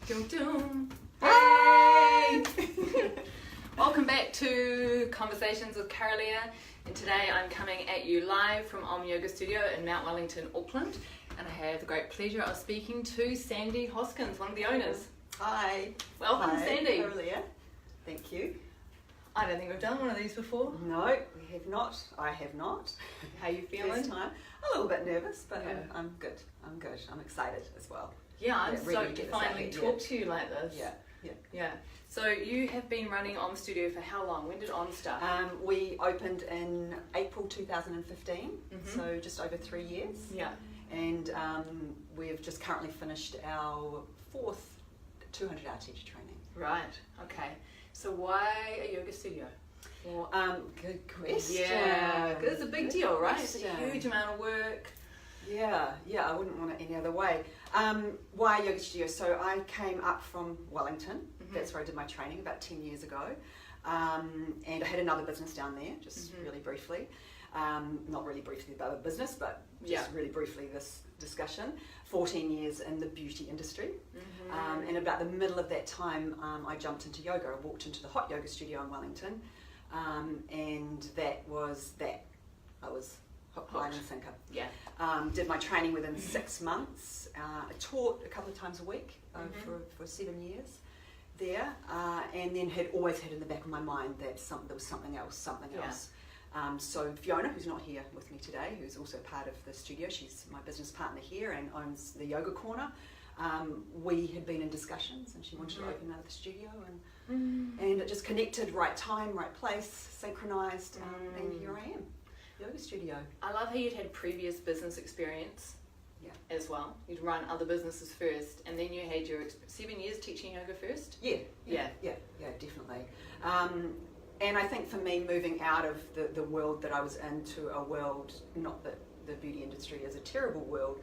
Doom doom. Hey! Welcome back to Conversations with Kara-Leah, and today I'm coming at you live from Om Yoga Studio in Mount Wellington, Auckland, and I have the great pleasure of speaking to Sandey Hoskin, one of the owners. Hi. Welcome, Hi, Sandey. Kara-Leah. Thank you. I don't think we've done one of these before. No, we have not. I have not. How you feeling? First time. A little bit nervous, but Yeah. I'm good. I'm good. I'm excited as well. Yeah, I'm really stoked to get this out finally here, talk to you like this. Yeah. So you have been running Om Studio for how long? When did Om start? We opened in April 2015, so just over 3 years. Yeah. And we've just currently finished our fourth 200-hour teacher training. Right. Okay. So why a yoga studio? Well, Good question. yeah, because it's a big deal, right? It's a question. huge amount of work. Yeah, I wouldn't want it any other way. Why yoga studio? So I came up from Wellington. That's where I did my training about 10 years ago. And I had another business down there, just really briefly. Not really briefly about a business, but just really briefly this discussion. 14 years in the beauty industry. And about the middle of that time, I jumped into yoga. I walked into the hot yoga studio in Wellington. And that was that. I was hook, line and sinker. Yeah. Did my training within 6 months. I taught a couple of times a week for 7 years there, and then had always had in the back of my mind that there was something else. So Fiona, who's not here with me today, who's also part of the studio, she's my business partner here and owns the Yoga Corner. We had been in discussions, and she wanted to open another studio, and it just connected, right time, right place, synchronized, and here I am. Yoga studio. I love how you'd had previous business experience as well. You'd run other businesses first, and then you had your 7 years teaching yoga first. Yeah, definitely. And I think for me, moving out of the world that I was into a world, not that the beauty industry is a terrible world,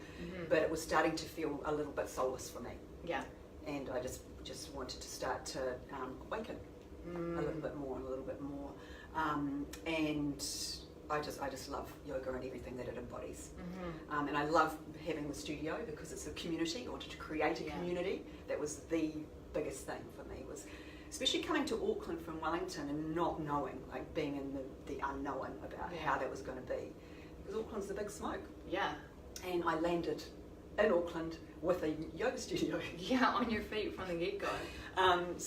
but it was starting to feel a little bit soulless for me. Yeah. And I just wanted to start to awaken a little bit more and a little bit more. And I just love yoga and everything that it embodies. And I love having the studio because it's a community. I wanted to create a community. That was the biggest thing for me, was especially coming to Auckland from Wellington and not knowing, like being in the unknown about how that was going to be. Because Auckland's the big smoke. Yeah. And I landed in Auckland with a yoga studio. Yeah, on your feet from the get-go. And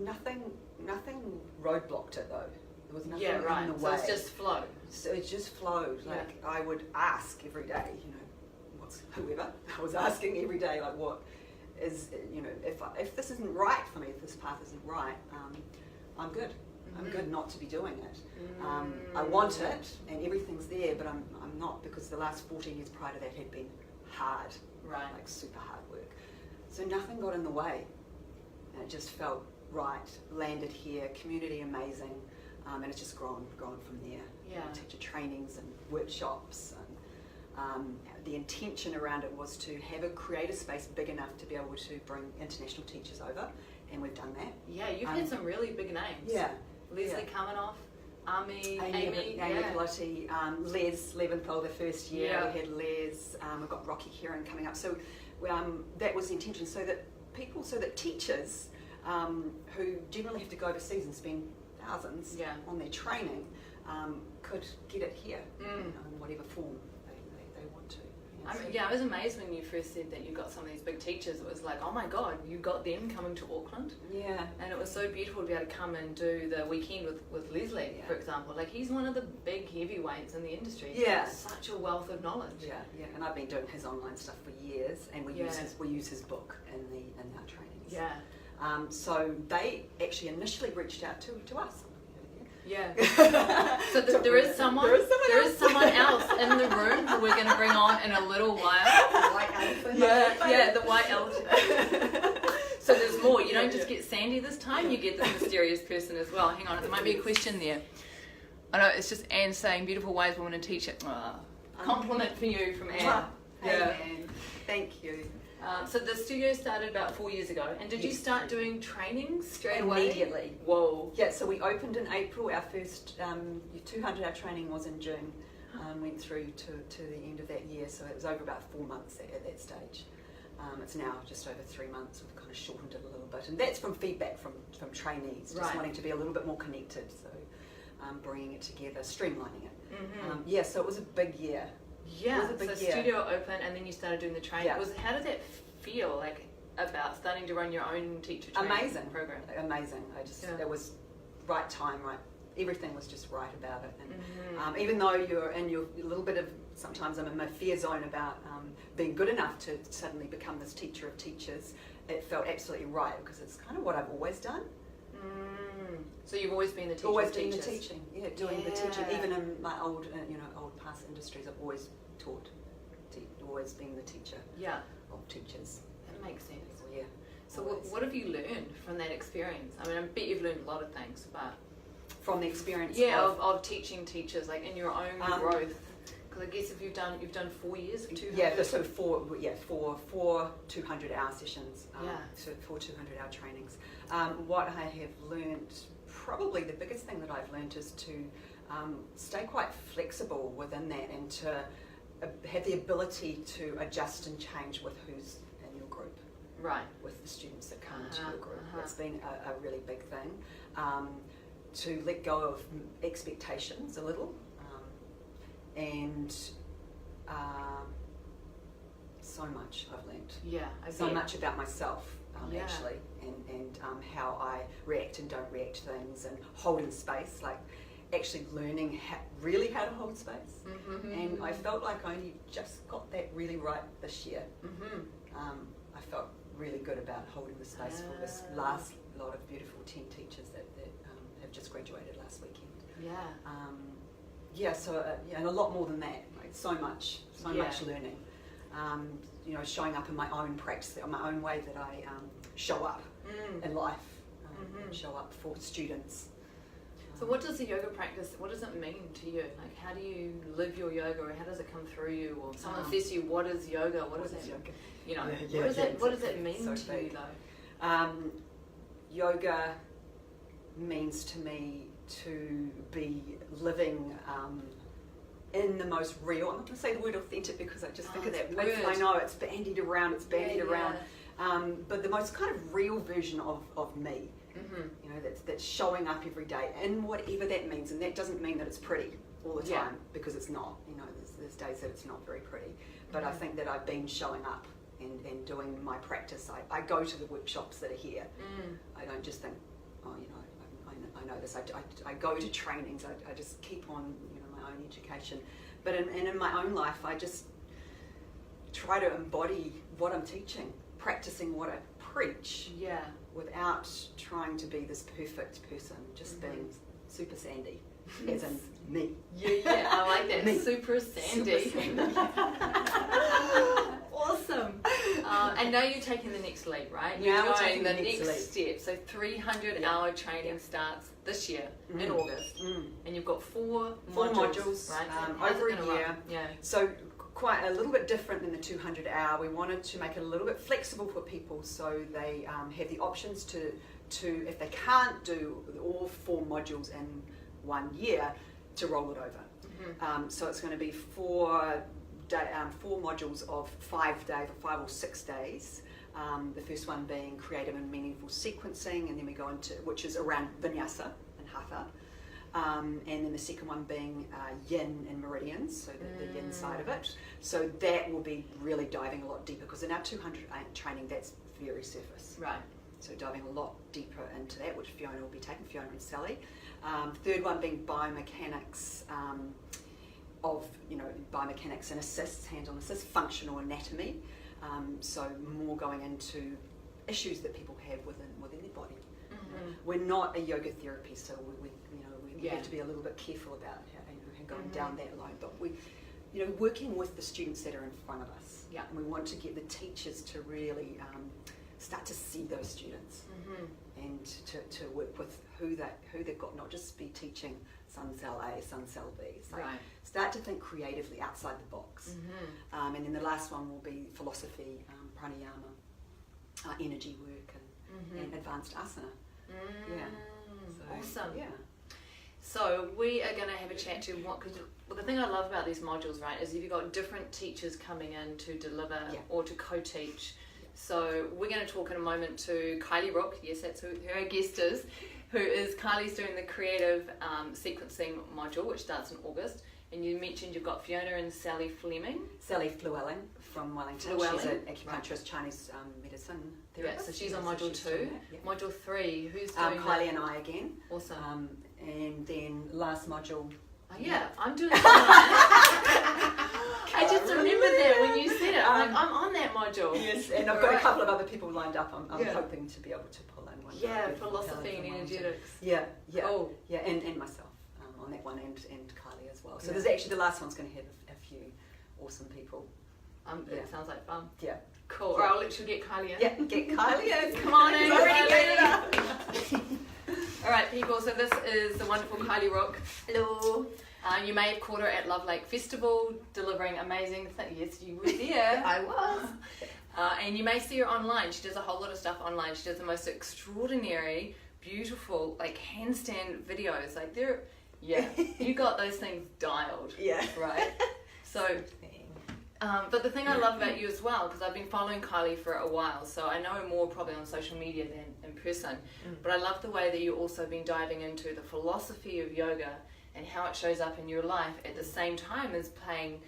nothing roadblocked it though. There was nothing in the way. So it's just flow. So it just flowed. Like I would ask every day, whoever. I was asking every day, like, what is, if this isn't right for me, if this path isn't right, I'm good. I'm good not to be doing it. I want it, and everything's there, but I'm not, because the last 14 years prior to that had been hard, like super hard work. So nothing got in the way, and it just felt right. Landed here, community amazing. And it's just grown from there. Yeah. Teacher trainings and workshops, and the intention around it was to create a space big enough to be able to bring international teachers over, and we've done that. Yeah, you've had some really big names. Yeah. Leslie Kaminoff, Amy Pilotti, Les Leventhal the first year. Yeah. We had Les. We've got Rocky Heron coming up. So that was the intention, so that teachers who generally have to go overseas and spend thousands on their training could get it here in whatever form they want to. I was amazed when you first said that you got some of these big teachers. It was like, oh my God, you got them coming to Auckland. Yeah. And it was so beautiful to be able to come and do the weekend with Leslie, for example. Like, he's one of the big heavyweights in the industry. Yeah. He's such a wealth of knowledge. Yeah. And I've been doing his online stuff for years, and we use his book in our trainings. Yeah. So they actually initially reached out to us. Yeah. So there is someone else in the room who we're going to bring on in a little while. The white elephant. Yeah, the white elephant. So there's more. You don't just get Sandey this time. You get the mysterious person as well. Hang on, there might be a question there. I know it's just Anne saying, beautiful wise woman and teacher. Compliment for you from Anne. Hey, Anne. Thank you. So the studio started about 4 years ago, and did you start doing trainings straight away? Immediately. Whoa. Yeah, so we opened in April. Our first 200-hour training was in June. Went through to the end of that year, so it was over about 4 months at that stage. It's now just over 3 months. We've kind of shortened it a little bit, and that's from feedback from trainees, just wanting to be a little bit more connected. So bringing it together, streamlining it. So it was a big year. Yeah, it was a big year. Studio open, and then you started doing the training. Yeah. How did that feel like about starting to run your own teacher training program? Amazing. It was right time, right. Everything was just right about it. And even though you're in your little bit of, sometimes I'm in my fear zone about being good enough to suddenly become this teacher of teachers, it felt absolutely right because it's kind of what I've always done. So you've always been the teacher always of been teachers? the teaching, doing the teaching. Even in my old past industries, I've always taught, always been the teacher of teachers. That makes sense. Yeah. So what have you learned from that experience? I mean, I bet you've learned a lot of things, but from the experience of teaching teachers, like in your own growth. Because I guess if you've done 4 years of 200. So four 200-hour sessions. So 4 200-hour trainings. What I have learned, probably the biggest thing that I've learned is to stay quite flexible within that and to have the ability to adjust and change with who's in your group. Right. With the students that come to your group. That's been a really big thing. To let go of expectations a little, and so much I've learned. Yeah, so much about myself actually, and how I react and don't react to things, and holding space, like actually learning really how to hold space. And I felt like I only just got that really right this year. I felt really good about holding the space for this last lot of beautiful 10 teachers that have just graduated last weekend. And a lot more than that, like so much learning. Showing up in my own practice, my own way that I show up in life, show up for students. So what does the yoga practice, what does it mean to you? Like, how do you live your yoga, or how does it come through you? Or someone says to you, what is yoga? What is yoga? What does it mean to you though? Yoga means to me to be living in the most real. I'm not going to say the word authentic because I just think of that word. I know it's bandied around. But the most kind of real version of me. That's showing up every day, and whatever that means. And that doesn't mean that it's pretty all the time, because it's not. There's days that it's not very pretty. But I think that I've been showing up and doing my practice. I go to the workshops that are here. I don't just think, I know this. I go to trainings. I just keep on, my own education. But in my own life, I just try to embody what I'm teaching, practicing what I preach. Without trying to be this perfect person, just being super Sandey, as in me. I like that. Me. Super Sandey. Awesome. And now you're taking the next leap, right? You're doing the next step. So 300-hour training starts this year in August, and you've got four modules, right? Over a year. So quite a little bit different than the 200-hour. We wanted to make it a little bit flexible for people, so they have the options to if they can't do all 4 modules in 1 year, to roll it over. So it's going to be 4 modules of 5 days, 5 or 6 days. The first one being creative and meaningful sequencing, and then we go into, which is around Vinyasa and Hatha. And then the second one being yin and meridians, so the yin side of it. So that will be really diving a lot deeper, because in our 200 training, that's very surface. Right. So diving a lot deeper into that, which Fiona will be taking, Fiona and Sally. Third one being biomechanics biomechanics and assists, hands-on assists, functional anatomy. So more going into issues that people have within their body. We're not a yoga therapy, so we have to be a little bit careful about going down that line. But we, working with the students that are in front of us, and we want to get the teachers to really start to see those students and to work with who they've got, not just be teaching sun cell A, sun cell B. So start to think creatively outside the box. And then the last one will be philosophy, pranayama, energy work, and advanced asana. So, awesome. So we are going to have a chat to what, because the thing I love about these modules, right, is you've got different teachers coming in to deliver or to co-teach. So we're going to talk in a moment to Kylie Rook, yes, that's who our guest is, who is Kylie's doing the creative sequencing module, which starts in August. And you mentioned you've got Fiona and Sally Fleming. Sally Fluellen from Wellington. She's an acupuncturist, Chinese medicine therapist. Yeah, so she's on module 2. Yeah. Module 3, who's doing Kylie and I again. Awesome. And then last module. I'm doing I just remembered that when you said it. I'm on that module. Yes, and I've got a couple of other people lined up. I'm hoping to be able to pull in one. Yeah, philosophy and energetics. Yeah. Cool. Yeah, and myself on that one, and Kylie as well. So there's actually, the last one's going to have a few awesome people. It sounds like fun. Yeah. Cool. Alright, I'll let you get Kylie in. Yeah, get Kylie in. Come on in. Alright people, so this is the wonderful Kylie Rook. Hello. You may have caught her at Love Lake Festival, delivering amazing things. Yes, you were there. I was. And you may see her online. She does a whole lot of stuff online. She does the most extraordinary, beautiful, like handstand videos. Like they're, you got those things dialed. Yeah. Right? So, but the thing I love about you as well, because I've been following Kylie for a while, so I know her more probably on social media than in person, but I love the way that you've also been diving into the philosophy of yoga and how it shows up in your life at the same time as paying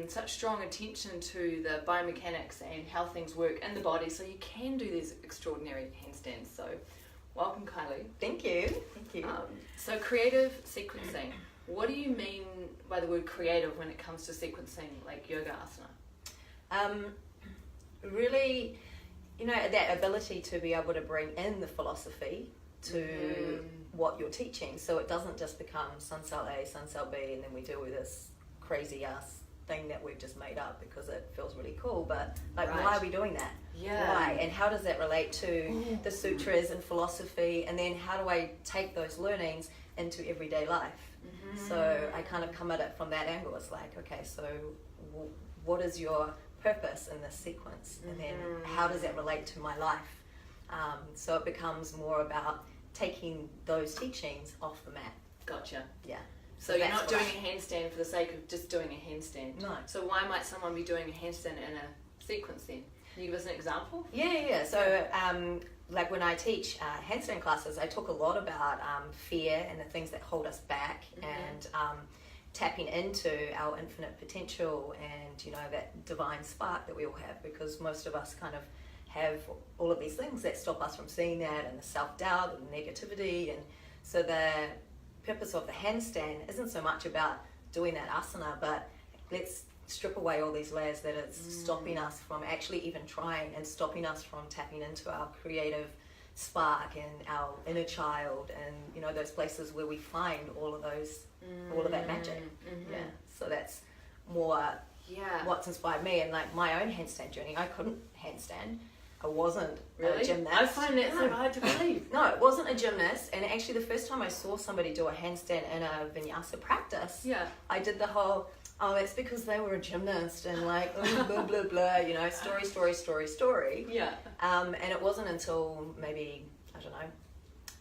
such strong attention to the biomechanics and how things work in the body, so you can do these extraordinary handstands. So welcome, Kylie. Thank you. So creative sequencing, what do you mean by the word creative when it comes to sequencing like yoga asana? Really, that ability to be able to bring in the philosophy to what you're teaching, so it doesn't just become sun cell A, sun cell B, and then we deal with this crazy ass thing that we've just made up because it feels really cool, but why are we doing that? Why? And how does that relate to the sutras and philosophy, and then how do I take those learnings into everyday life? So I kind of come at it from that angle. It's like, okay, so what is your purpose in this sequence, and then how does that relate to my life? So it becomes more about taking those teachings off the mat. Gotcha. Yeah. So you're not doing a handstand for the sake of just doing a handstand. No. So why might someone be doing a handstand in a sequence then? Can you give us an example? Yeah. So like when I teach handstand classes, I talk a lot about fear and the things that hold us back, and tapping into our infinite potential and that divine spark that we all have, because most of us kind of have all of these things that stop us from seeing that, and the self-doubt and negativity. And so the purpose of the handstand isn't so much about doing that asana, but let's strip away all these layers that it's stopping us from actually even trying, and stopping us from tapping into our creative spark and our inner child, and those places where we find all of that magic. So that's more what's inspired me, and like my own handstand journey. I couldn't handstand. I wasn't a gymnast. I find that so hard to believe. No, it wasn't a gymnast. And actually the first time I saw somebody do a handstand in a vinyasa practice, I did the whole, it's because they were a gymnast, and like blah blah blah, story. Yeah. And it wasn't until maybe,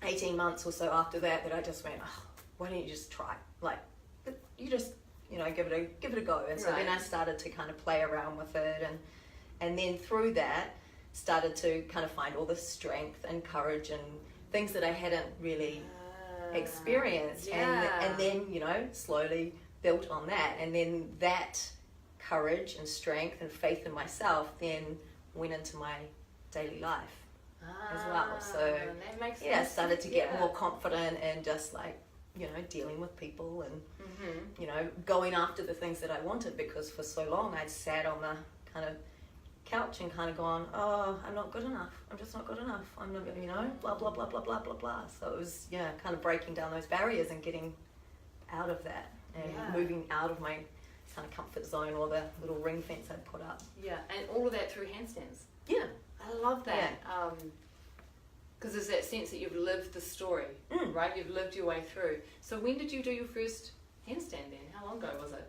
18 months or so after that I just went, why don't you just try? Like, you just give it a go. And so then I started to kind of play around with it, and then through that started to kind of find all the strength and courage and things that I hadn't really experienced, and then slowly built on that, and then that courage and strength and faith in myself then went into my daily life as well. So that makes sense. I started to get more confident and just like dealing with people and going after the things that I wanted, because for so long I'd sat on the kind of couch and kind of gone, I'm not good enough, I'm just not good enough, I'm not, blah blah blah blah blah blah blah. So it was kind of breaking down those barriers and getting out of that, and moving out of my kind of comfort zone, or the little ring fence I'd put up. And all of that through handstands. I love that. Because there's that sense that you've lived the story, right? You've lived your way through. So when did you do your first handstand then? How long ago was it?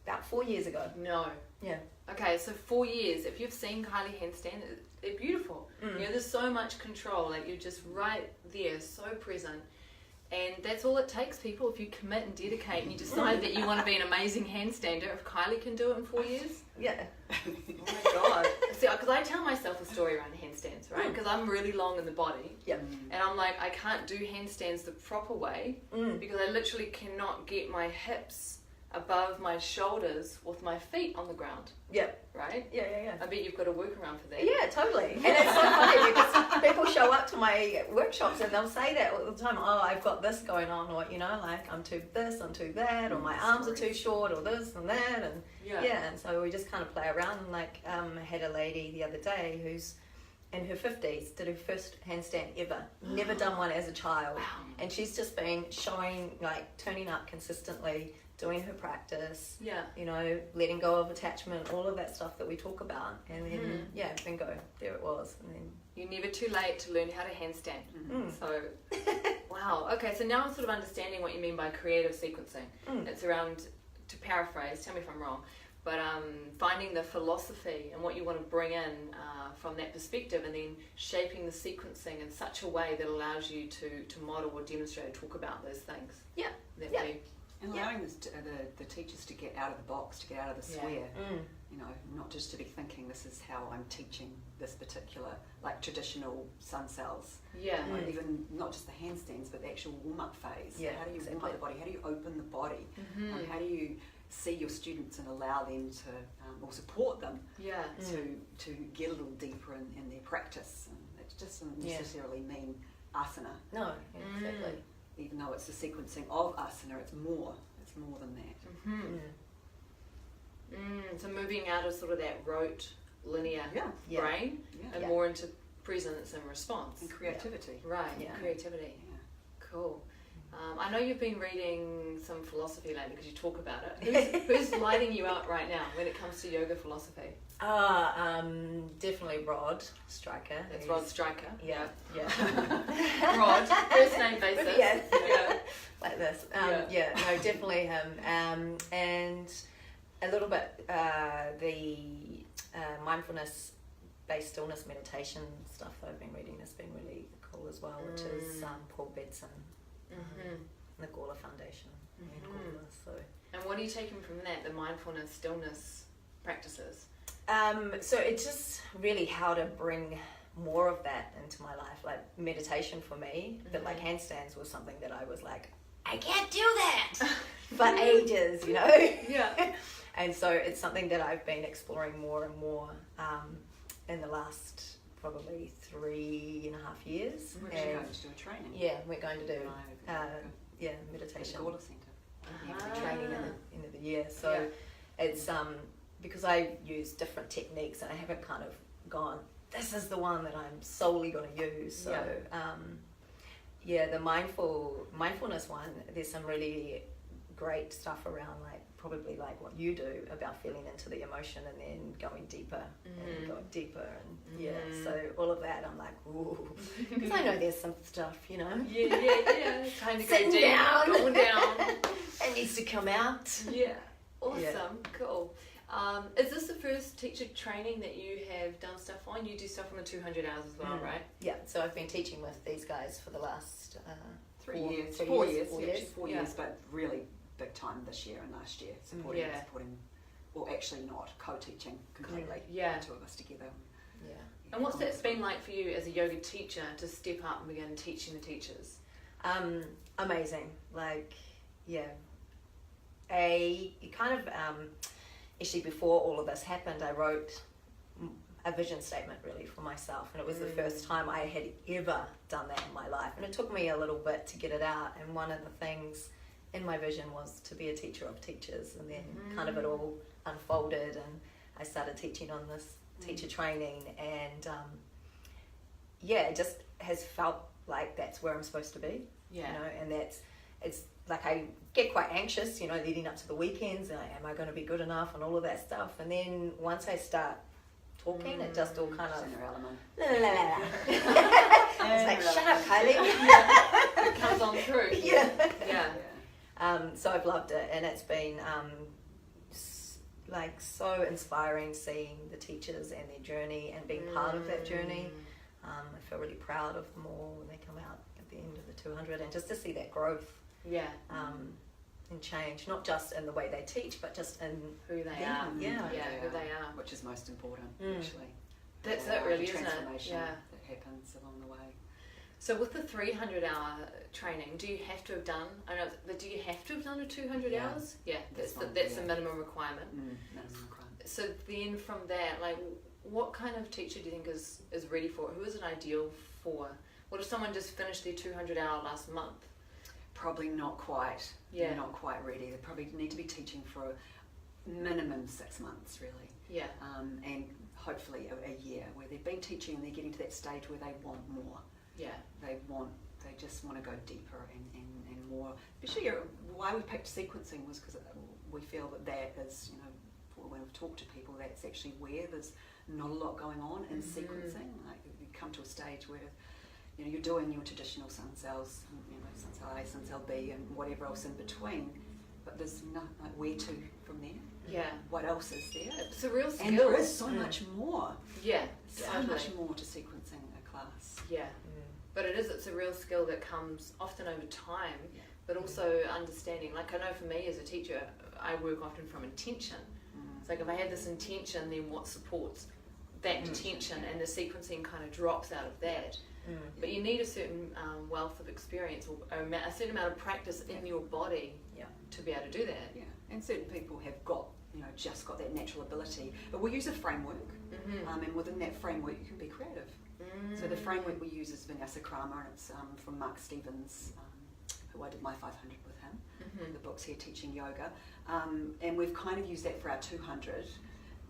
About 4 years ago. No. Yeah. Okay, so 4 years. If you've seen Kylie handstand, they're beautiful. There's so much control. Like, you're just right there, so present. And that's all it takes, people. If you commit and dedicate and you decide that you want to be an amazing handstander, if Kylie can do it in 4 years. Yeah. Oh my God. See, because I tell myself a story around handstands, right? Because I'm really long in the body. Yeah. And I'm like, I can't do handstands the proper way because I literally cannot get my hips above my shoulders with my feet on the ground. Yeah. Right? Yeah. I bet you've got a workaround for that. Yeah, totally. And it's so funny because people show up to my workshops and they'll say that all the time. Oh, I've got this going on, or like I'm too this, I'm too that, or my arms are too short, or this and that, and and so we just kind of play around. And I had a lady the other day who's in her 50s, did her first handstand ever, never done one as a child, and she's just been showing, like, turning up consistently, doing her practice, letting go of attachment, all of that stuff that we talk about, and then bingo, there it was. And then you're never too late to learn how to handstand. So wow, okay, so now I'm sort of understanding what you mean by creative sequencing. It's around, to paraphrase, tell me if I'm wrong, but finding the philosophy and what you want to bring in from that perspective, and then shaping the sequencing in such a way that allows you to model or demonstrate or talk about those things. And allowing the teachers to get out of the box, to get out of the square, not just to be thinking this is how I'm teaching this particular, like, traditional sun cells. Even not just the handstands, but the actual warm-up phase. How do you warm up the body? How do you open the body? How do you see your students and allow them to, or support them to get a little deeper in their practice? And it just doesn't necessarily mean asana. No, exactly. Even though it's the sequencing of asana, it's more than that. So moving out of sort of that rote, linear brain and more into presence and response. And creativity. Creativity. Cool. I know you've been reading some philosophy lately because you talk about it. Who's lighting you up right now when it comes to yoga philosophy? Definitely Rod Stryker. It's Rod Stryker. Yeah. Rod, first name basis. Like this. No, definitely him. And a little bit the mindfulness-based stillness meditation stuff that I've been reading has been really cool as well, which is Paul Bedson, the Gawler Foundation. And what are you taking from that, the mindfulness, stillness practices? So it's just really how to bring more of that into my life, like meditation for me, but like handstands was something that I was like, I can't do that for ages, and so it's something that I've been exploring more and more in the last probably 3.5 years. We're actually going to do a training. Yeah, we're going to do meditation. Gawler Centre. Training in the end of the year. So it's because I use different techniques and I haven't kind of gone, this is the one that I'm solely going to use. So the mindfulness one, there's some really great stuff around, like probably like what you do about feeling into the emotion and then going deeper and going deeper, and so all of that I'm like, ooh, because I know there's some stuff, time to go down, going down. It needs to come out. Awesome. Cool. Is this the first teacher training that you have done stuff on? You do stuff on the 200 hours as well, right? Yeah, so I've been teaching with these guys for the last 4 years, but really big time this year and last year, supporting, well, actually not, co-teaching completely, the two of us together. And what's that been like for you as a yoga teacher to step up and begin teaching the teachers? Amazing. Like, actually before all of this happened, I wrote a vision statement really for myself, and it was the first time I had ever done that in my life, and it took me a little bit to get it out. And one of the things in my vision was to be a teacher of teachers, and then kind of it all unfolded and I started teaching on this teacher training, and it just has felt like that's where I'm supposed to be, and it's like I get quite anxious, leading up to the weekends, and am I going to be good enough and all of that stuff, and then once I start talking, it just all kind of it's like, shut up, Kylie. It comes on through. So I've loved it, and it's been like so inspiring seeing the teachers and their journey and being part of that journey. I feel really proud of them all when they come out the end of the 200, and just to see that growth and change, not just in the way they teach, but just in who they them. are. Yeah, who they are. Which is most important, actually. That's it, really, isn't it? Transformation that happens along the way. So with the 300-hour training, do you have to have done? I know, but do you have to have done a 200 hours? Yeah, that's the minimum requirement. Minimum requirement. So then from that, like, what kind of teacher do you think is ready for it? Who is it ideal for? What if someone just finished their 200-hour last month? Probably not quite. Yeah. They're not quite ready. They probably need to be teaching for a minimum 6 months, really. Yeah. And hopefully a year, where they've been teaching and they're getting to that stage where they want more. Yeah. They just want to go deeper and more. Especially why we picked sequencing was because we feel that is, when we've talked to people, that's actually where there's not a lot going on in sequencing. Like you come to a stage where you're doing your traditional sun cells, sun cell A, sun cell B, and whatever else in between, but there's nothing like where to from there. Yeah. What else is there? It's a real skill. And there is so much more. Yeah. So much more to sequencing a class. Yeah. But it's a real skill that comes often over time, but also understanding. Like I know for me as a teacher, I work often from intention. It's like if I have this intention, then what supports that intention, and the sequencing kind of drops out of that. But you need a certain wealth of experience or a certain amount of practice in your body to be able to do that. Yeah, and certain people have got, just got that natural ability. But we use a framework, and within that framework you can be creative. So the framework we use is Vinyasa Krama, and it's from Mark Stevens, who I did my 500 with him. The book's here, Teaching Yoga. And we've kind of used that for our 200.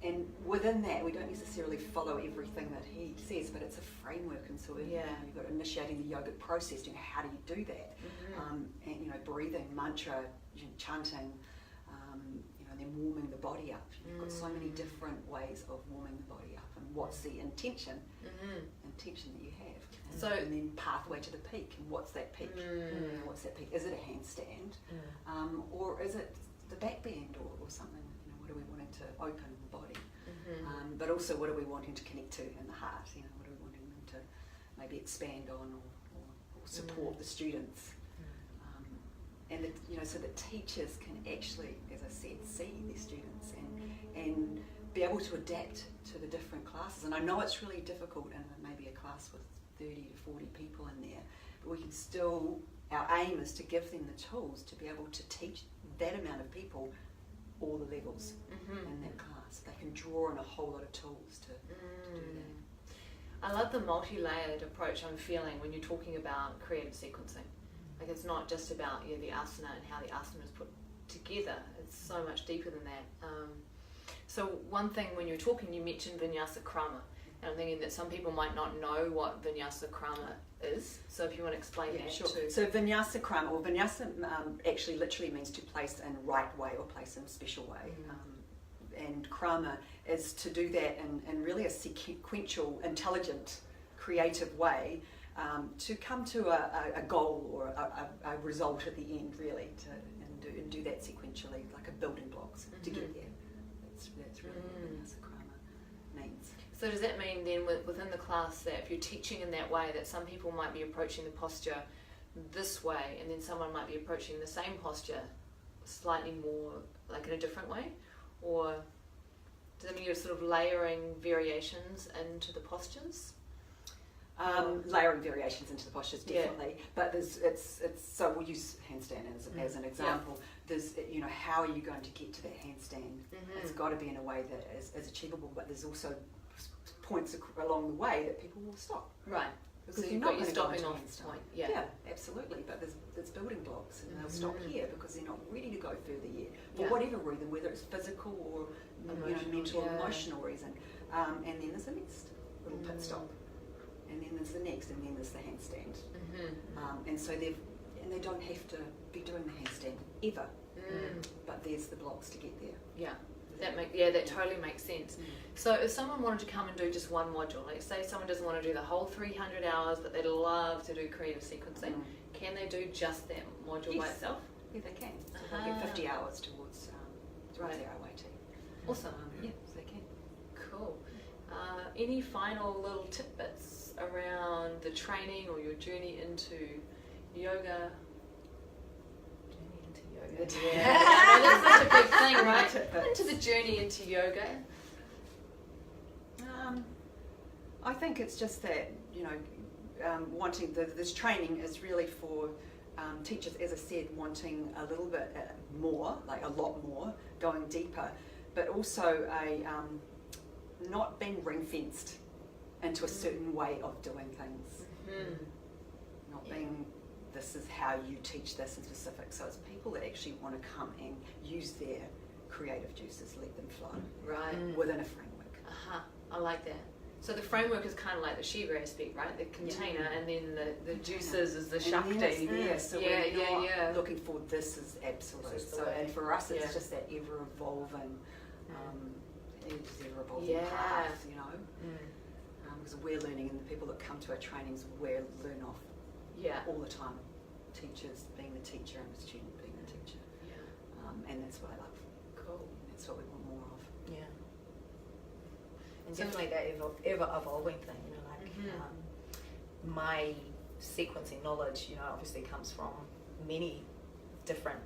And within that, we don't necessarily follow everything that he says, but it's a framework. And so you've got initiating the yogic process, how do you do that? And breathing, mantra, chanting, then warming the body up. You've got so many different ways of warming the body up, and what's the intention that you have, and then pathway to the peak, and what's that peak? What's that peak? Is it a handstand, or is it the back bend, or something? What are we wanting to open in the body? But also, what are we wanting to connect to in the heart? What are we wanting them to maybe expand on or support the students? And so that teachers can actually, as I said, see their students and be able to adapt to the different classes. And I know it's really difficult in maybe a class with 30 to 40 people in there, but we can still, our aim is to give them the tools to be able to teach that amount of people all the levels in that class. They can draw on a whole lot of tools to do that. I love the multi-layered approach I'm feeling when you're talking about creative sequencing. Like it's not just about the asana and how the asana is put together. It's so much deeper than that. So one thing when you were talking, you mentioned Vinyasa Krama. And I'm thinking that some people might not know what Vinyasa Krama is. So if you want to explain that too. So Vinyasa Krama, or Vinyasa actually literally means to place in right way or place in a special way. And Krama is to do that in really a sequential, intelligent, creative way. To come to a goal or a result at the end, really, and do that sequentially, like a building blocks to get there. That's really what Vinyasa Krama means. So does that mean then within the class that if you're teaching in that way, that some people might be approaching the posture this way, and then someone might be approaching the same posture slightly more, like in a different way? Or does that mean you're sort of layering variations into the postures? Layering variations into the postures, definitely. But it's so we'll use handstand as an example. There's how are you going to get to that handstand? It's got to be in a way that is achievable, but there's also points along the way that people will stop. Right. Because so you're not going to stopping off handstand. Point. Yeah, absolutely. But there's building blocks, and they'll stop here because they're not ready to go further yet for whatever reason, whether it's physical or mental, emotional reason. And then there's the next little pit stop. And then there's the next, and then there's the handstand. And so they don't have to be doing the handstand ever, but there's the blocks to get there. Yeah, that totally makes sense. So if someone wanted to come and do just one module, like say someone doesn't want to do the whole 300 hours, but they'd love to do creative sequencing, can they do just that module by itself? Yeah, they can. So they'll get 50 hours towards their RYT. Awesome. Yeah, so they can. Cool. Any final little tidbits around the training or your journey into yoga? Journey into yoga. Yeah, I know that's such a big thing, right? Tidbits. Into the journey into yoga. I think it's just that, wanting this training is really for teachers, as I said, wanting a little bit more, like a lot more, going deeper, but also not being ring-fenced into a certain way of doing things. Not being, this is how you teach this in specific. So it's people that actually want to come and use their creative juices, let them flow. Right. Within a framework. I like that. So the framework is kind of like the Shiva aspect, right? The container, and then the juices is the Shakti. So we're not looking for this is absolute. This is the So way. and for us, it's Yeah. just that ever evolving Yeah. path, because we're learning, and the people that come to our trainings, we learn off all the time. Teachers being the teacher and the student being the teacher. And that's what I love. Cool. That's what we want more of. Yeah. And definitely that ever evolving thing, my sequencing knowledge, obviously comes from many different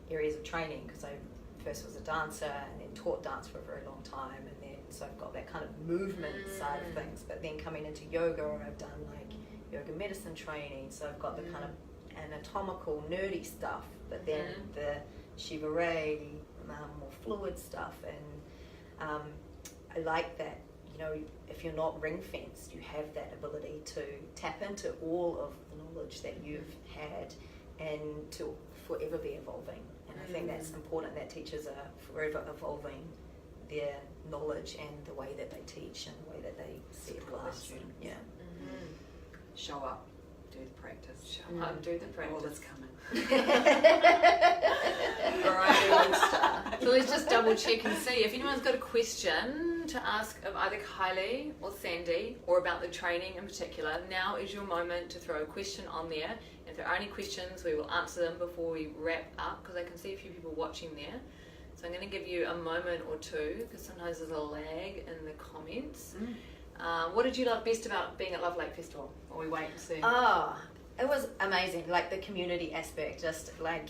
areas of training, because I first was a dancer and then taught dance for a very long time, and then so I've got that kind of movement side of things. But then coming into yoga, I've done like yoga medicine training, so I've got the kind of anatomical nerdy stuff, but then the Shiva Ray, more fluid stuff, and I like that, if you're not ring fenced, you have that ability to tap into all of the knowledge that you've had and to forever be evolving. And I think that's important, that teachers are forever evolving their knowledge and the way that they teach and the way that they see a Support their class. students. Yeah. Show up, do the practice. Show up, do the All practice. that's coming. Right. So let's just double check and see if anyone's got a question to ask of either Kylie or Sandey, or about the training in particular. Now is your moment to throw a question on there. If there are any questions, we will answer them before we wrap up, because I can see a few people watching there. So I'm going to give you a moment or two, because sometimes there's a lag in the comments. What did you love best about being at Love Lake Festival? Or we wait and see. Oh, it was amazing. Like the community aspect, just like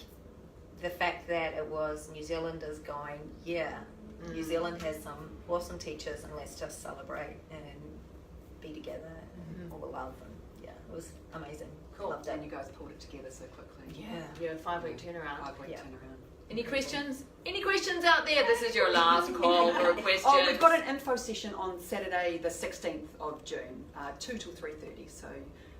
the fact that it was New Zealanders going, New Zealand has some awesome teachers, and let's just celebrate and be together and all the love. And it was amazing. Cool. Loved it. And you guys pulled it together so quickly. Yeah. 5-week turnaround. 5-week Yeah. turnaround. Any questions? Any questions out there? This is your last call for a question. Oh, we've got an info session on Saturday the 16th of June, 2 till 3:30, so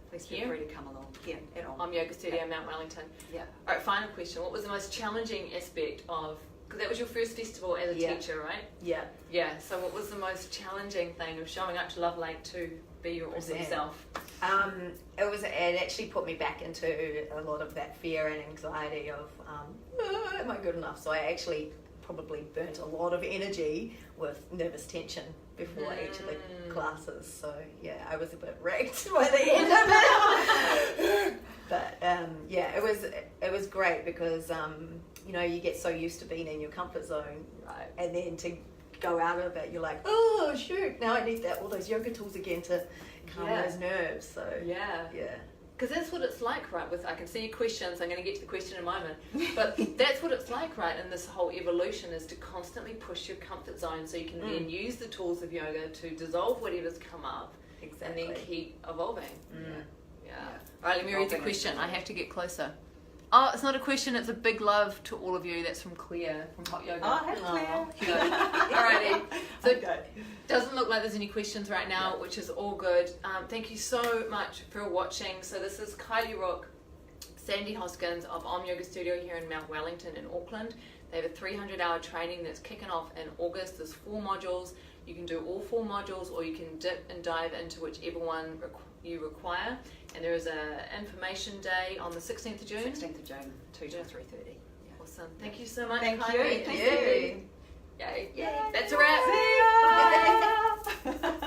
please feel Here? free to come along. Here, at home. Yoga Studio, Mount Wellington. Yeah. Alright, final question. What was the most challenging aspect of, because that was your first festival as a teacher, right? Yeah. Yeah, so what was the most challenging thing of showing up to Love Lake to be your awesome Present. self? It actually put me back into a lot of that fear and anxiety of, am I good enough? So I actually probably burnt a lot of energy with nervous tension before each of the classes. So I was a bit wrecked by the end of it. But it was great, because you get so used to being in your comfort zone, Right. and then to go out of it, you're like, oh shoot, now I need all those yoga tools again to calm those nerves. So Yeah. yeah. Because that's what it's like, right? I can see your questions. I'm going to get to the question in a moment. But that's what it's like, right? And this whole evolution is to constantly push your comfort zone, so you can then use the tools of yoga to dissolve whatever's come up, Exactly. and then keep evolving. Yeah. Yeah. All right, let me read the question. I have to get closer. Oh, it's not a question. It's a big love to all of you. That's from Claire from Hot Yoga. Oh, hey, Claire. Cute. Alrighty. So Okay. doesn't look like there's any questions right now, which is all good. Thank you so much for watching. So this is Kylie Rook, Sandey Hoskins of Yoga Studio here in Mount Wellington in Auckland. They have a 300-hour training that's kicking off in August. There's 4 modules. You can do all 4 modules, or you can dip and dive into whichever one you require. And there is an information day on the 16th of June. 16th of June, 2 till 3:30. Yeah. Awesome. Thank you so much, Thank Kylie. you. Thank you. Yay. Yay. That's a wrap. See ya.